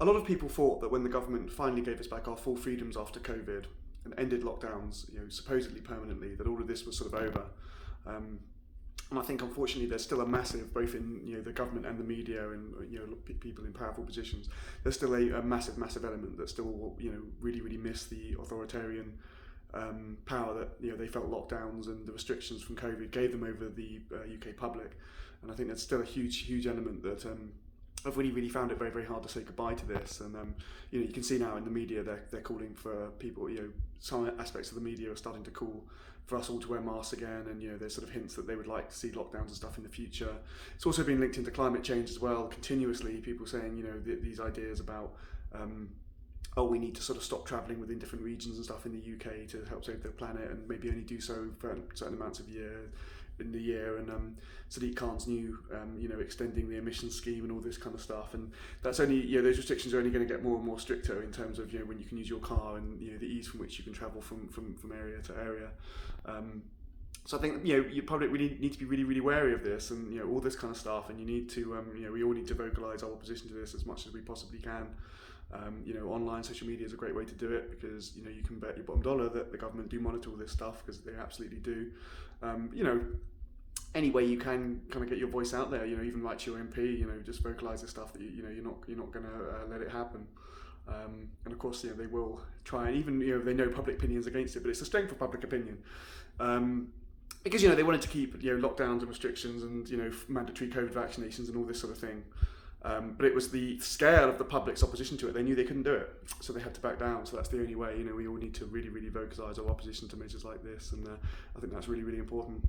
a lot of people thought that when the government finally gave us back our full freedoms after COVID and ended lockdowns, supposedly permanently, that all of this was sort of over. And I think, unfortunately, there's still a massive, both in the government and the media, and people in powerful positions. There's still a massive element that still really miss the authoritarian power that they felt lockdowns and the restrictions from COVID gave them over the UK public. And I think there's still a huge element that I've really found it very hard to say goodbye to this. And you can see now in the media they're calling for people. Some aspects of the media are starting to call for us all to wear masks again, and there's sort of hints that they would like to see lockdowns and stuff in the future. It's also been linked into climate change as well. Continuously, people saying these ideas about we need to sort of stop travelling within different regions and stuff in the UK to help save the planet, and maybe only do so for certain amounts of in the year, and Sadiq Khan's new extending the emissions scheme and all this kind of stuff. And that's only those restrictions are only going to get more and more stricter in terms of when you can use your car and the ease from which you can travel from area to area. So I think you public really need to be really wary of this, and all this kind of stuff, and you need to we all need to vocalise our opposition to this as much as we possibly can. Online social media is a great way to do it, because you can bet your bottom dollar that the government do monitor all this stuff, because they absolutely do. Any way you can kind of get your voice out there, even write to your MP, just vocalise the stuff that you're not going to let it happen. And of course, they will try, and even they know public opinion's against it, but it's the strength of public opinion. Because they wanted to keep lockdowns and restrictions and mandatory COVID vaccinations and all this sort of thing. But it was the scale of the public's opposition to it. They knew they couldn't do it, so they had to back down. So that's the only way. We all need to really vocalise our opposition to measures like this, and I think that's really important.